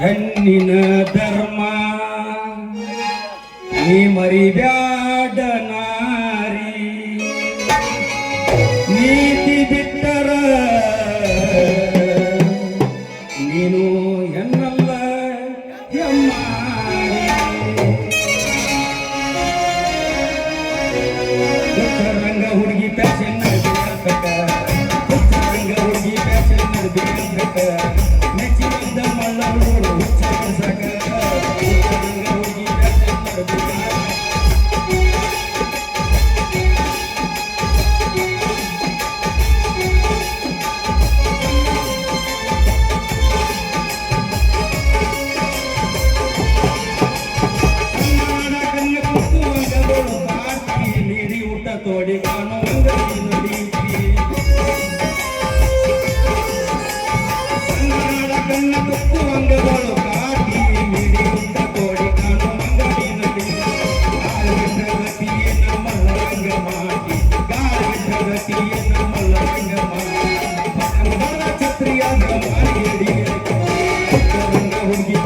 ಹೆಣ್ಣಿನ ಧರ್ಮ ನೀ ಮರಿಬ್ಯಾಡ ನಾರಿ ನೀತಿ ಬಿಟ್ಟರ ನೀನು ಹೆಣ್ಣಲ್ಲ ಹೆಮ್ಮಾರಿ ರಂಗ ಹುಡುಗಿ ಪ್ಯಾಶನ್ ನಡೆದಿರಬೇಕ ರಂಗ ಹುಡುಗಿ ಪ್ಯಾಶನ್ ನಡೆದಿರಬೇಕ ಮೆಚ್ಚಿನಿಂದ ಮಳ್ಳವರು ಹುಚ್ಚಾಕ ರಂಗ ಹುಡುಗಿ ಪ್ಯಾಶನ್ ನಡೆದಿರಬೇಕ ತೋಡಿ ಕಾಣು ಅಂಗಡಿ ನುಡಿತಿ ಕನ್ನಡ ಕನ್ನ ತುಕ್ಕು ಅಂಗಗಳು ಕಾಟಿ ಮಿಡಿ ಉಂಟ ತೋಡಿ ಕಾಣು ಅಂಗಡಿ ನುಡಿತಿ ಗಾಳಿಗತಿಯೇ ನಮ್ಮಲ್ಲ ರಂಗ ಮಾಡಿ ಗಾಳಿಗತಿಯೇ ನಮ್ಮಲ್ಲ ರಂಗ ಮಾಡಿ ಕನ್ನಡ ಛತ್ರಿಯಾದ ಮಾರಿಯಡಿ ರಂಗ ಹುಡುಗಿ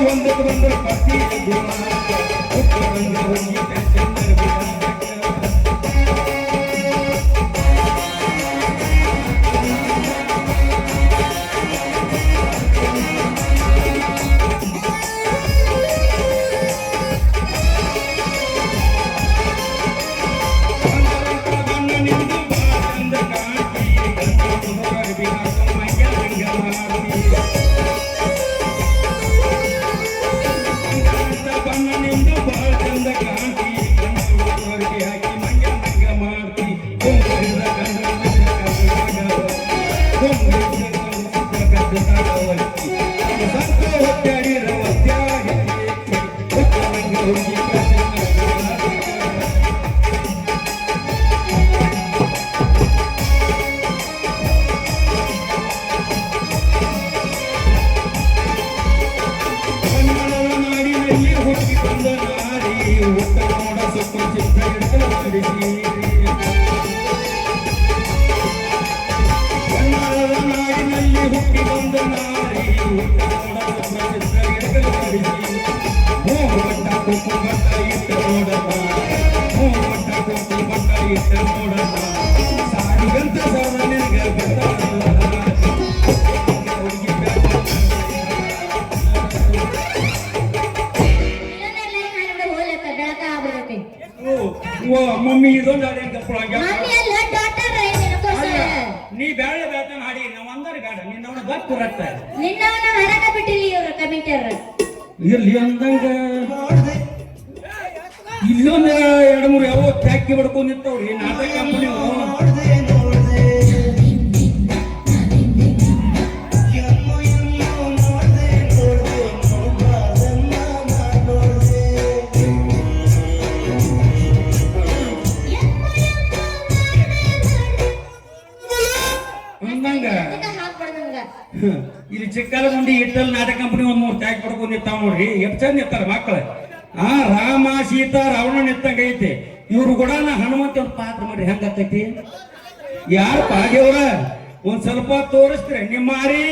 ಒಂದು ಪತಿ ನಾಡಿನಲ್ಲಿ ಹುಟ್ಟಿ ಬಂದ ನಾರಿ ಮೋಹಮಟ್ಟ ಕೊಪ್ಪು ಬಟ್ಟ ಇಟ್ಟ ನೋಡಲ್ಲ ಮೋಹಮಟ್ಟ ಕೊಪ್ಪು ಬಟ್ಟ ಇಟ್ಟ ನೋಡಲ್ಲ ಸಾರಿಗಂತ ಸರ ನಿನಗ ಗೊತ್ತಾಗಲ್ಲ ಮಮ್ಮಿ ಇದೊಂದು ಹಾಡಿ ನೀ ಬೇಡ ಬೇಡ ಹಾಡಿ ನಾವು ಅಂದಾರ ಬೇಡ ನಿನ್ನವನ ಬತ್ತು ರಟ್ಟ ನಿನ್ನವನ ಹೊರಗ ಬಿಟ್ಟಿಲ್ಲ ಇವರು ಕಮಿಟರ್ ಇರ್ಲಿ ಅಂದಂಗ ಇಲ್ಲೊಂದು ಎರಡು ಮೂರು ಯಾವ ಟ್ಯಾಕಿ ಬಡ್ಕೊಂಡ್ ನಿಂತವ್ರಿ ನಾಟಕ ಕಂಪನಿ ಇಲ್ಲಿ ಚಿಕ್ಕಲ ಮುಂಡಿ ಇಟ್ಟಲ್ ನಾಟಕ ಕಂಪನಿ ಒಂದ್ ಮೂರು ಟ್ಯಾಕ್ ಪಡ್ಕೊಂಡ್ ನಿಂತಾವ ನೋಡ್ರಿ ಎಷ್ಟ್ ಚಂದ ನಿಂತಾರ ಮಕ್ಕಳ ರಾಮ ಸೀತಾ ರಾವಣ ನಿಂತಂಗ ಐತಿ ಇವ್ರು ಕೂಡ ಹನುಮಂತ ಒಂದು ಪಾತ್ರ ಮಾಡ್ರಿ ಹೆಂಗ ಆಕೈತಿ ಯಾರು ಪಾದೇವ್ರ ಒಂದ್ ಸ್ವಲ್ಪ ತೋರಿಸ್ತೀರ ನಿಮ್ಮ ಮಾರಿ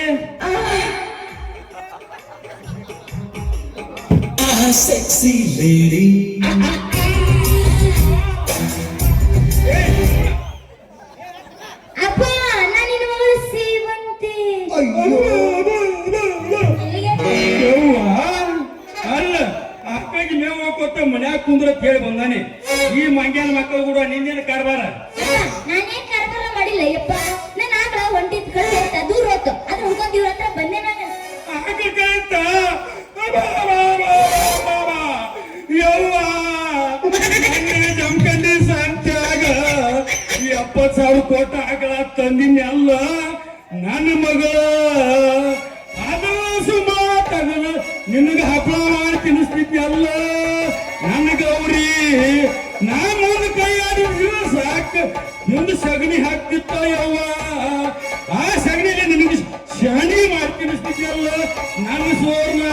sexy lady ಅಪ್ಪ ನಾನು ನಿನ್ನ ಮಗಳು ಸೇವಂತಿ ಅಲ್ಲ ಅಕ್ಕಾಗಿ ಮೇವು ಹಾಕೋತ ಮನ್ಯಾಗ ಕುಂದ್ರ ಕೇಳಿ ಬಂದಾನೆ ಈ ಮಂಗ್ಯಾನ ಮಕ್ಕಳು ಕೂಡ ನಿಂದೇನು ಕಾರ್ಬಾರ ನಾನೇನ್ ಕಾರ್ಬಾರ ಮಾಡಿಲ್ಲ ಯಪ್ಪ ನನ್ನ ಆಕಳ ಹೊಂಟಿದ್ ಕಡೆ ದೂರ ಹೋತು ಅದ್ರ ಹುಡ್ಕೊಂಡ್ ಇವ್ರ ಹತ್ರ ಬಂದೆ ನಾನು ಯವ್ವ ಜಮಖಂಡಿ ಸಂತ 70,000 ಕೋಟ ಆಕಳ ತಂದಿನಿ ಅಲ್ಲ ನನ್ನ ಮಗಳ ಅದು ಸುಮ್ಮ ತಗದು ನಿನಗೆ ಹಪ್ಪಳ ಮಾಡಿ ತಿನ್ನಿಸ್ತಿದ್ದೆ ಅಲ್ಲ ನನ್ನ ಗೌರಿ ನಾನು ಕೈ ಆಡಿದ್ರು ಸಾಕು ಒಂದು ಸಗಣಿ ಹಾಕ್ತಿತ್ತ ಯವ್ವ ಆ ಸಗಣಿಲಿ ನಿನಗೆ ಶಣಿ ಮಾಡಿ ತಿನ್ನಿಸ್ತಿದ್ಯಲ್ಲ ನನ್ನ ಸೋರ್ನ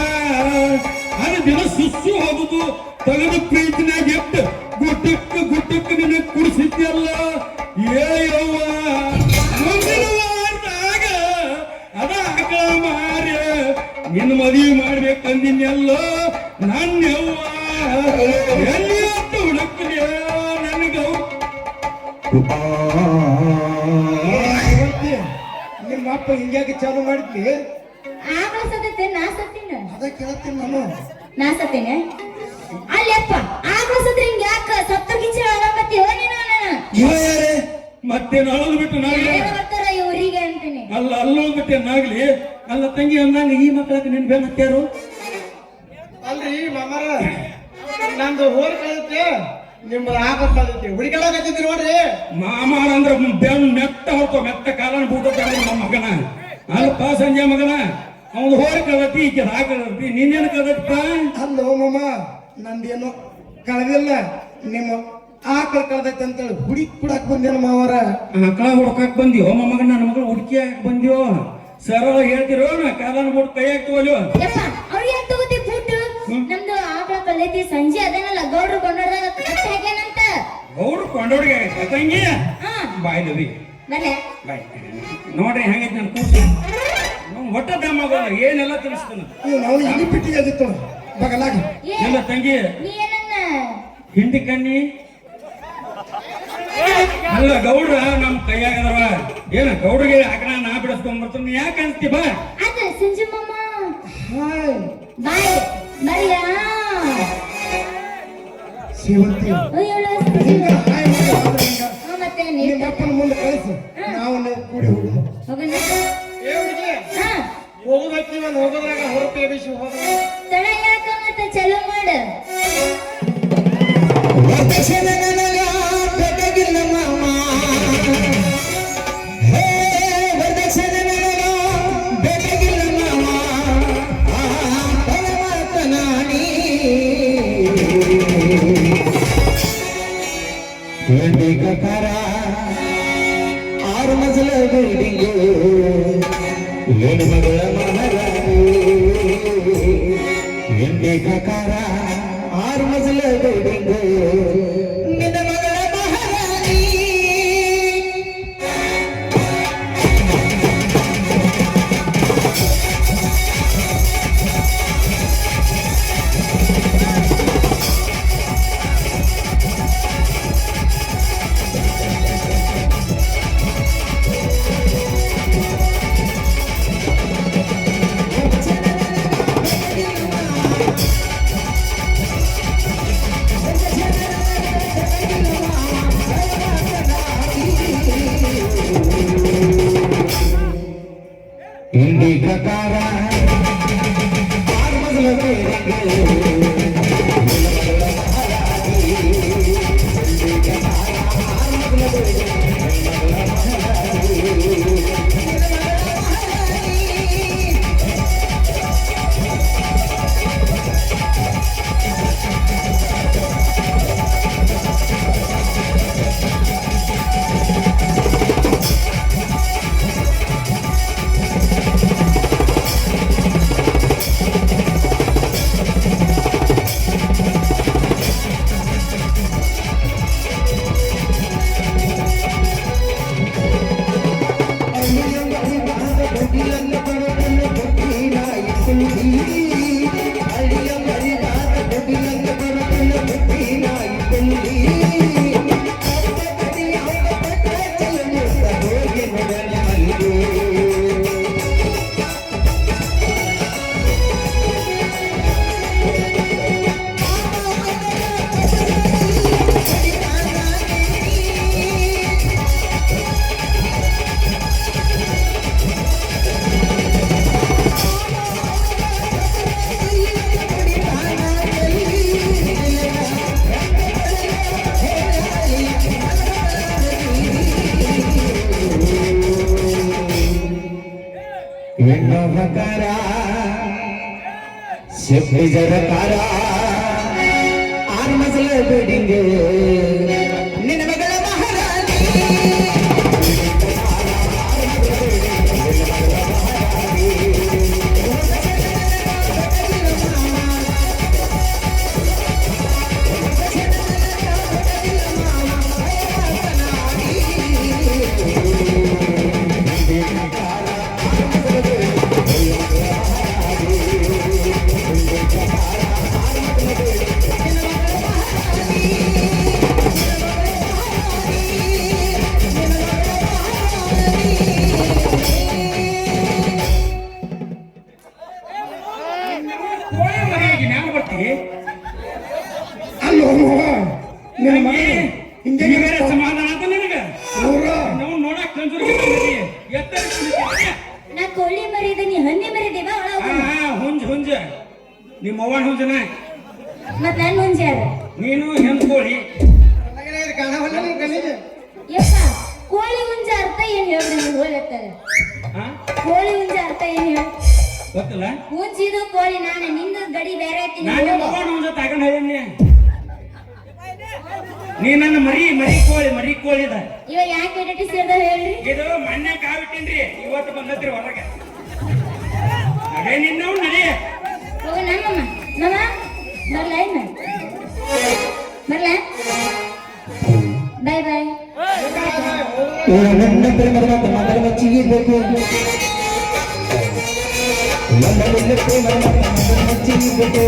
ಅದು ದಿನ ಸುಸ್ಸು ಹೋಗುದು ತಗದು ಪ್ರೀತಿನಾಗ ಎಟ್ಟು ಗುಟ್ಟಕ್ಕೆ ನಿನಗೆ ಕುಡಿಸಿದ್ಯಲ್ಲ ಏ ಯವ್ವ ಮುಂದಿನ ವಾರದಾಗ ಅದ ಆಕಳ ಮಾರ್ಯ ನಿನ್ನ ಮದುವೆ ಮಾಡ್ಬೇಕಂದಿನ್ಯಲ್ಲ ನನ್ನ ಯವ್ವ ಎಲ್ಲಿ ಅಂತ ಹುಡುಕ್ಲಿ ನನಗ ನಿಮ್ಮ ಅಪ್ಪ ಹಿಂಗಾಗಿ ಚಾಲು ಮಾಡಿದ್ನಿ ಆಕಳ ಸತ್ತೈತೆ ನಾ ಸತ್ತಿನ ಅದ ಕೇಳ್ತೀನಿ ನಾನು ನಾ ಸತ್ತೇನೆ ಅಲ್ಲಪ್ಪ ಆಕಳ ಸತ್ರ ಹಿಂಗ ಯಾಕ ಸತ್ತ ಗಿಚ್ಚ ಆಗತ್ತೀವ ನೀನು ಇವ ಯಾರೇ ಮತ್ತೆ ಅಳೋದು ಬಿಟ್ಟು ನಾಗ್ಲಿ ಬರ್ತಾರ ಇವರಿಗೆ ಅಂತೀನಿ ಅಲ್ಲ ಅಲ್ಲೋದು ಬಿಟ್ಟೆ ನಾಗ್ಲಿ ಅಲ್ಲ ತಂಗಿ ಅಂದಂಗ ಈ ಮಕ್ಕಳಕ್ಕೆ ನಿನ್ ಬೆನ್ ಹತ್ಯಾರು ಅಲ್ರಿ ಮಾಮಾರ ನಂದು ಹೋರ್ ಕಳತ್ತೆ ನಿಮ್ಮ ಆಕ ಕಳತ್ತೆ ಹುಡುಗಾಗತ್ತಿದ್ರಿ ನೋಡ್ರಿ ಮಾಮಾರ ಅಂದ್ರ ಬೆನ್ ಮೆತ್ತ ಹೊರ್ಕೋ ಮೆತ್ತ ಕಾಲನ ಬೂಟ ನಮ್ಮ ಮಗನ ಅಲ್ಪ ಸಂಜೆ ಮಗನ ಅವ್ನು ಹೋರಿ ಕಳತಿ ಈಕೆ ಹಾಕಳತಿ ನಿನ್ನೇನು ಕಳದಪ್ಪ ಅಲ್ಲೋ ಮಾಮ ನಂದೇನು ಕಳೆದಿಲ್ಲ ನಿಮ್ಮ ಆಕಳ ಕಳ್ದೈತೆ ಅಂತೇಳಿ ಹುಡುಕ್ ಬಂದೇನು ಮಾವರ ಆಕಳ ಹುಡ್ಕಕ್ ಬಂದಿಯೋ ಮೊಮ್ಮಗನ ನನ್ನ ಮಗಳು ಹುಡುಕಿ ಹಾಕಿ ಬಂದಿಯೋ ಸರಳ ಹೇಳ್ತಿರೋ ನಾ ಕಾಲನ ಬಿಟ್ಟು ಕೈ ಹಾಕ್ತವಲ್ವ ಯಪ್ಪ ಅವ್ರಿಗೆ ಯಾಕೆ ತಗೋತಿ ಫುಡ್ ನಮ್ದು ಆಕಳ ಕಲ್ಲೈತಿ ಸಂಜೆ ಅದನ್ನಲ್ಲ ಗೌಡ್ರು ಕೊಂಡೋದಾಗ ಕಟ್ಟಿ ಹಾಕ್ಯಾನಂತ ಅವ್ರು ಕೊಂಡೋಡಿಗೆ ತಂಗಿ ಹಾ ಬಾಯ್ ಲವಿ ಬರ್ಲೆ ಬಾಯ್ ನೋಡ್ರಿ ಹೆಂಗೈತಿ ನಾನು ಕೂಸಿ ಒಟ್ಟ ದಮ್ಮಾಗೋಲ್ಲ ಏನೆಲ್ಲ ತಿಳಿಸ್ತಾನ ನಾವು ಇಲ್ಲಿ ಬಿಟ್ಟಿಗೆ ಆಗಿತ್ತು ಬಗಲಾಗ ಏ ಎಲ್ಲ ತಂಗಿ ನೀ ಏನನ್ನ ಹಿಂಡಿ ಕಣ್ಣಿ ಅಲ್ಲ ಗೌಡ್ರ ನಮ್ ಕೈಯಾಗದವ ಏನ ಗೌಡ್ರಿಗೆ ಹಾಕಣ ನಾ ಬಿಡಿಸ್ಕೊಂಡ್ ಬರ್ತೀನಿ ಯಾಕೆ ಅನ್ಸ್ತಿ ಬಾ ಅದ ಸಂಜೆ ಮಾಮ ಹಾಯ್ ಬಾಯ್ ಬರ್ಯಾ ಸೇವಂತಿ ಅಯ್ಯೋ ಹಿಂಗ ಹಾಯ್ ಮಾಡಿ ಹೋದ್ರೆ ಹಿಂಗ. ಮತ್ತೆ ನಿಮ್ಮ ಅಪ್ಪನ ಮುಂದೆ ಕಳಿಸು ನಾವು ಕೂಡಿ ಹೋಗುದು ಹೋಗೋಣ ಏ ಹುಡುಗಿ ಹಾ ಹೋಗುದಕ್ಕೆ ಒಂದು ಹೋಗೋದ್ರಾಗ ಹೊರಪೆ ಬಿಸಿ ಹೋದ ತಡ ಯಾಕ ಮತ್ತೆ ಚಲೋ ಮಾಡ ವರದಕ್ಷಿಣೆ ನನಗ ಬೇಕಾಗಿಲ್ಲ ಮಾಮ ಹೇ ವರದಕ್ಷಿಣೆ ನನಗ ಬೇಕಾಗಿಲ್ಲ ಮಾಮ ಪರಮಾತ್ಮನಾನಿ ಎಂಡಿ ಕಕಾರ 6 ಮಜಲ ಬಿಲ್ಡಿಂಗು ಏನು ಮಗಳ ಮಹಾರಾಣಿ ಎಂಡಿ ಕಕಾರ 6 ಮಜಲ ಬಿಲ್ಡಿಂಗು ನಿನ್ನ ಮಗಳ ಮಹಾರಾಣಿ ಹಿಂದಿ ಕಕಾರ 6 ಮಜಲ ಬಿಲ್ಡಿಂಗು ನವಕಾರ ಶಿಫ್ಟ್ ಜರಕಾರ ಆರು ಮಜಲ ಬಿಲ್ಡಿಂಗ್ ನಿನ್ನ ಮಗಳ ಮಹಾರಾಣಿ ಕೋಳಿ ಮನೆಯಾಗಿ ಮ್ಯಾಲ ಬರ್ತಿ ಅಲ್ಲೋ ಮಾವ ನಿನ್ನ ಮಗ ಹಿಂಗೆ ಬೇರೆ ಸಮಾಧಾನ ಅಂತ ನಿನಗ ಊರ ನಾವು ನೋಡಕ್ ಕಂಜೂರಿಗೆ ಎತ್ತರ ನಾ ಕೋಳಿ ಮರಿದ ನೀ ಹಂದಿ ಮರಿದೆ ಬಾ ಒಳ ಹುಂಜ ಹುಂಜ ನಿಮ್ಮ ಅವ್ವನ ಹುಂಜನ ಮತ್ ನನ್ ಮುಂಜೆ ಅದ ನೀನು ಹೆಣ್ ಕೋಳಿ ಕಾಣವಲ್ಲ ನಿನ್ ಕಣ್ಣಿಗೆ ಯಪ್ಪ ಕೋಳಿ ಹುಂಜ ಅರ್ಥ ಏನ್ ಹೇಳ್ರಿ ನೀವು ಹೋಗ್ತಾರೆ ಹಾ ಕೋಳಿ ಹುಂಜ ಅರ್ಥ ಏನ್ ಹೇಳ ಗೊತ್ತಿಲ್ಲ ಹುಂಜಿದು ಕೋಳಿ ನಾನು ನಿಂದು ಗಡಿ ಬೇರೆ ಐತಿ ನಾನು ನಿಮ್ಮ ಅವ್ವನ ಹುಂಜ ತಗೊಂಡ್ ಹೋಗಿನಿ ನೀ ನನ್ನ ಮರಿ ಕೋಳಿದ ಇವಾಗ ಯಾಕೆ ಎಡಟಿ ಸೇರ್ದ ಹೇಳ್ರಿ ಇದು ಮೊನ್ನೆ ಕಾವಿಟ್ಟಿನ್ರಿ ಇವತ್ತು ಬಂದತ್ರಿ ಹೊರಗೆ ಅದೇ ನಿನ್ನವ್ ನಡಿ ಹೋಗ ನಮ್ಮಮ್ಮ ನಮ್ಮ ಬರ್ಲ ಇನ್ನ ಬರ್ಲ ಬಾಯ್ ಬಾಯ್ ನನ್ನ ಪ್ರೇಮದ ಮಗಳ ಮಚ್ಚಿಬೇಕು ನನ್ನ ಪ್ರೇಮದ ಮಗಳ ಮಚ್ಚಿಬೇಕು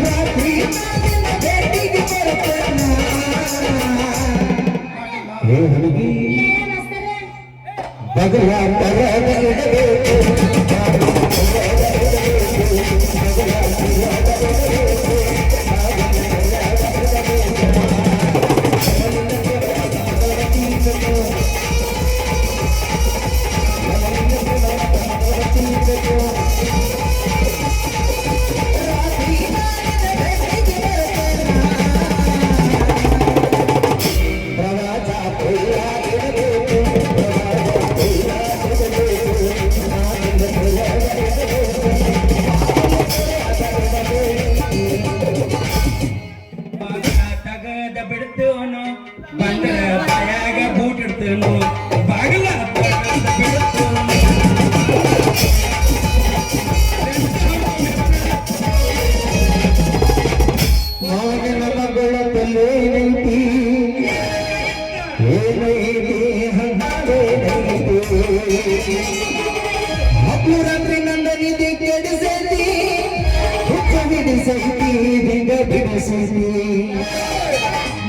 ರಾತ್ರಿ ಹುಡುಗಿ ಇಲ್ಲ ಮಾಸ್ತರ ಭಗವಂತರ ತಗದ ಬಿಡ್ತೇವನು ಬಂದ್ರ ಬಾಯಾಗ ಬೂಟ್ ಇಡ್ತೇನು ಬಾಗಿಲ ತಗದ ಬಿಡ್ತೇವನು ಮಾವಿನ ಮಗಳ ತಲ್ಲೇನೈತಿ ಏನೈತಿ ಹಂಗೇನೈತಿ ಹತ್ತು ರಾತ್ರಿ ನನ್ನ ನಿದ್ದೆ ಕೆಡಿಸೈತಿ ಹುಚ್ಚ ಬಿಡಿಸೈತಿ ಬಿಂಗ ಬಿಡಿಸೈತಿ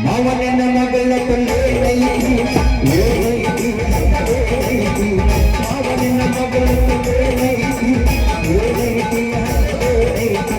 ಮಾವನ ಮಗಳ ತಲ್ಲೇನೈತಿ ಏನೈತಿ ಹಂಗೇನೈತಿ ಮಾವನ ಮಗಳ ತಲ್ಲೇನೈತಿ ಏನೈತಿ ಹಂಗೇನೈತಿ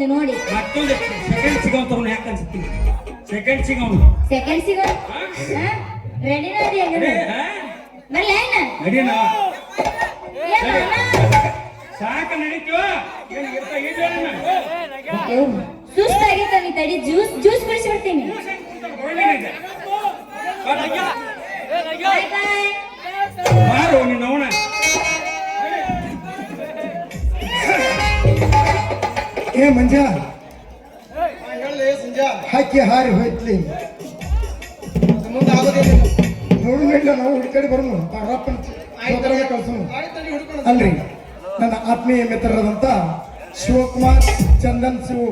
ನೋಡಿ ಮತ್ತೊಂದು ಸೆಕೆಂಡ್ ಸಿಗೋಂತವ್ನು ಯಾಕೆ ಅನ್ಸುತ್ತೀನಿ ಸೆಕೆಂಡ್ ಸಿಗೋನು ಸೆಕೆಂಡ್ ಸಿಗೋ ರೆಡಿ ನೋಡಿ ನಡಿ ಬರ್ಲ ಸಾಕ ನಡೀತೀವ ಸುಸ್ತಾಗಿತ್ತ ನೀ ತಡಿ ಜ್ಯೂಸ್ ಕುಡಿಸಿ ಬರ್ತೀನಿ ಬಾರೋ ನಿನ್ನ ಅವನ ಏ ಮಂಜ ಹೇಳಿ ಸಂಜಾ ಹಾಕಿ ಹಾರಿ ಹೋಯ್ತ್ಲಿ ಮುಂದೆ ಆಗೋದಿಲ್ಲ ನೋಡಿಲ್ಲ ನಾವು ಹುಡುಕಡೆ ಬರೋನು ರಪ್ಪನ ಕಳ್ಸೋನು ಆಯ್ತಲ್ಲಿ ಹುಡ್ಕೊಂಡು ಅಲ್ರಿ ನನ್ನ ಆತ್ಮೀಯ ಮಿತ್ರರಾದಂತ ಶಿವಕುಮಾರ್ ಚಂದನ್ ಶಿವ್